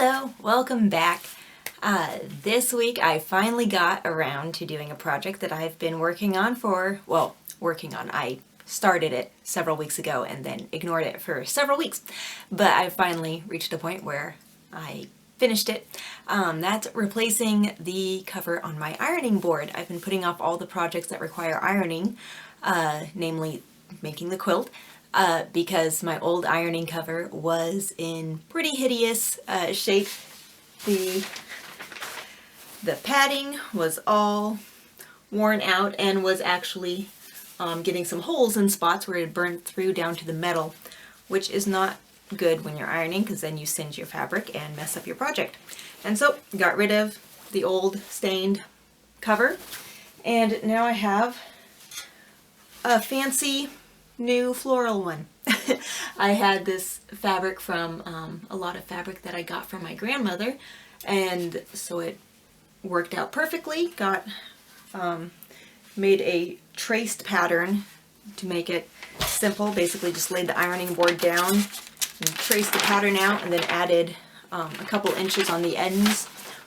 Hello, welcome back. This week I finally got around to doing a project that I've been working on I started it several weeks ago and then ignored it for several weeks, but I finally reached a point where I finished it. That's replacing the cover on my ironing board. I've been putting off all the projects that require ironing, namely making the quilt, because my old ironing cover was in pretty hideous shape. The padding was all worn out and was actually getting some holes in spots where it had burned through down to the metal, which is not good when you're ironing because then you singe your fabric and mess up your project. And so got rid of the old stained cover, and now I have a fancy new floral one. I had this fabric from a lot of fabric that I got from my grandmother, and so it worked out perfectly. Made a traced pattern to make it simple. Basically just laid the ironing board down and traced the pattern out, and then added a couple inches on the ends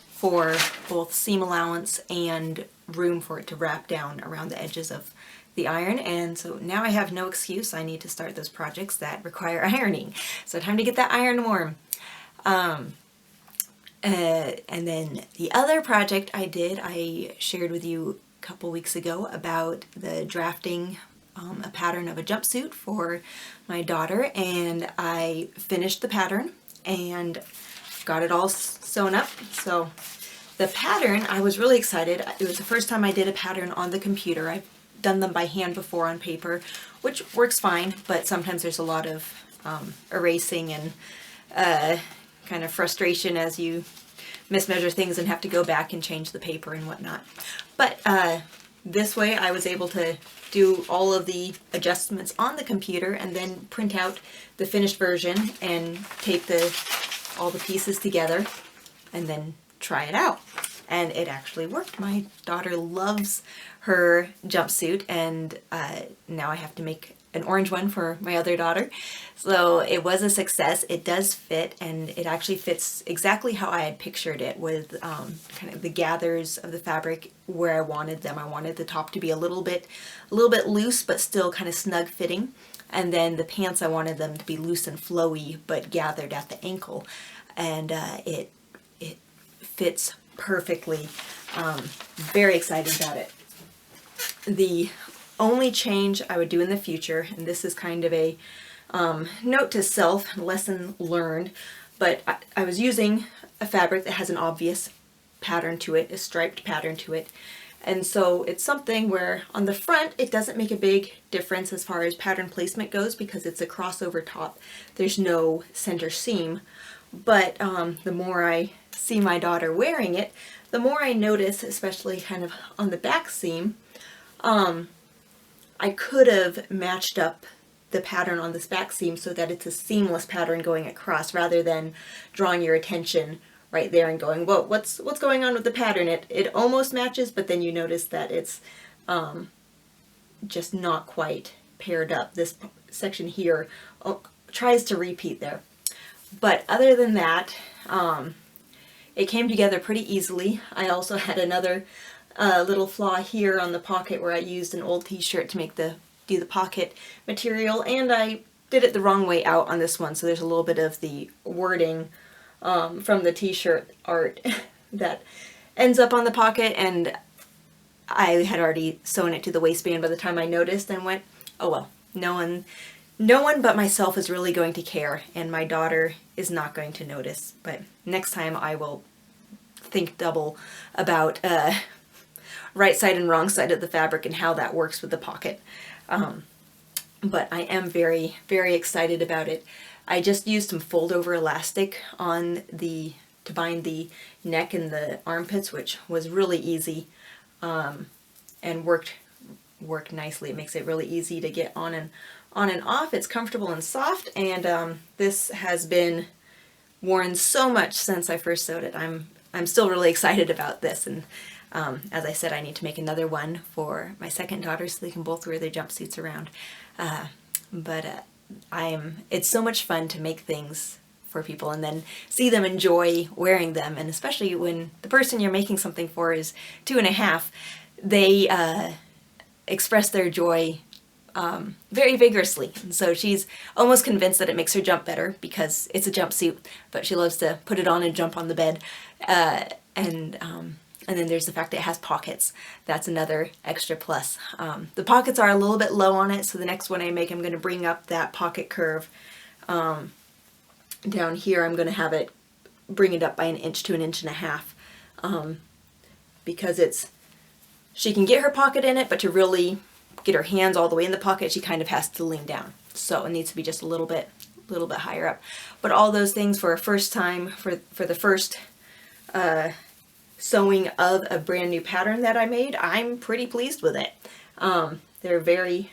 for both seam allowance and room for it to wrap down around the edges of the iron. And so now I have no excuse. I need to start those projects that require ironing. So time to get that iron warm. And then the other project I shared with you a couple weeks ago about the drafting a pattern of a jumpsuit for my daughter, and I finished the pattern and got it all sewn up. So the pattern, I was really excited. It was the first time I did a pattern on the computer. I've done them by hand before on paper, which works fine, but sometimes there's a lot of erasing and kind of frustration as you mismeasure things and have to go back and change the paper and whatnot. But this way I was able to do all of the adjustments on the computer and then print out the finished version and tape all the pieces together and then try it out. And it actually worked. My daughter loves her jumpsuit, and now I have to make an orange one for my other daughter. So it was a success. It does fit, and it actually fits exactly how I had pictured it, with kind of the gathers of the fabric where I wanted them. I wanted the top to be a little bit loose but still kind of snug fitting, and then the pants I wanted them to be loose and flowy but gathered at the ankle, and it fits perfectly. Very excited about it. The only change I would do in the future, and this is kind of a note to self, lesson learned, but I was using a fabric that has an obvious pattern to it, a striped pattern to it, and so it's something where on the front it doesn't make a big difference as far as pattern placement goes because it's a crossover top. There's no center seam, but the more I see my daughter wearing it, the more I notice, especially kind of on the back seam, I could have matched up the pattern on this back seam so that it's a seamless pattern going across, rather than drawing your attention right there and going, whoa, what's going on with the pattern? It almost matches, but then you notice that it's just not quite paired up. This section here tries to repeat there. But other than that, it came together pretty easily. I also had another little flaw here on the pocket where I used an old t-shirt to do the pocket material, and I did it the wrong way out on this one, so there's a little bit of the wording from the t-shirt art that ends up on the pocket, and I had already sewn it to the waistband by the time I noticed and went, oh well, no one but myself is really going to care, and my daughter is not going to notice. But next time I will think double about right side and wrong side of the fabric and how that works with the pocket. But I am very, very excited about it. I just used some fold over elastic to bind the neck and the armpits, which was really easy, and worked nicely. It makes it really easy to get on and off. It's comfortable and soft, and this has been worn so much since I first sewed it. I'm still really excited about this, and as I said, I need to make another one for my second daughter so they can both wear their jumpsuits around. It's so much fun to make things for people and then see them enjoy wearing them. And especially when the person you're making something for is 2.5, they express their joy very vigorously. And so she's almost convinced that it makes her jump better because it's a jumpsuit, but she loves to put it on and jump on the bed. And then there's the fact that it has pockets. That's another extra plus. The pockets are a little bit low on it, so the next one I make, I'm going to bring up that pocket curve. Down here, I'm going to have it, bring it up by 1 inch to 1.5 inches. Because she can get her pocket in it, but to really get her hands all the way in the pocket, she kind of has to lean down. So it needs to be just a little bit higher up. But all those things for a first time, for the first sewing of a brand new pattern that I made, I'm pretty pleased with it. They're very,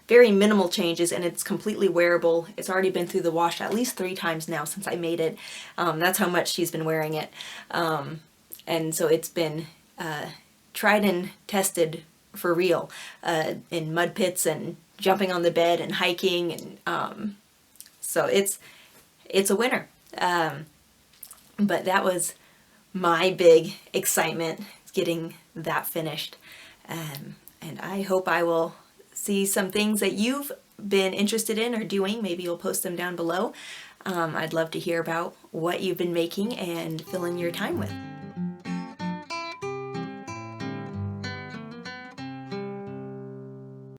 very minimal changes, and it's completely wearable. It's already been through the wash at least 3 times now since I made it. That's how much she's been wearing it. And so it's been tried and tested for real in mud pits and jumping on the bed and hiking, and so it's a winner. But that was my big excitement, getting that finished. And I hope I will see some things that you've been interested in or doing. Maybe you'll post them down below. I'd love to hear about what you've been making and filling your time with.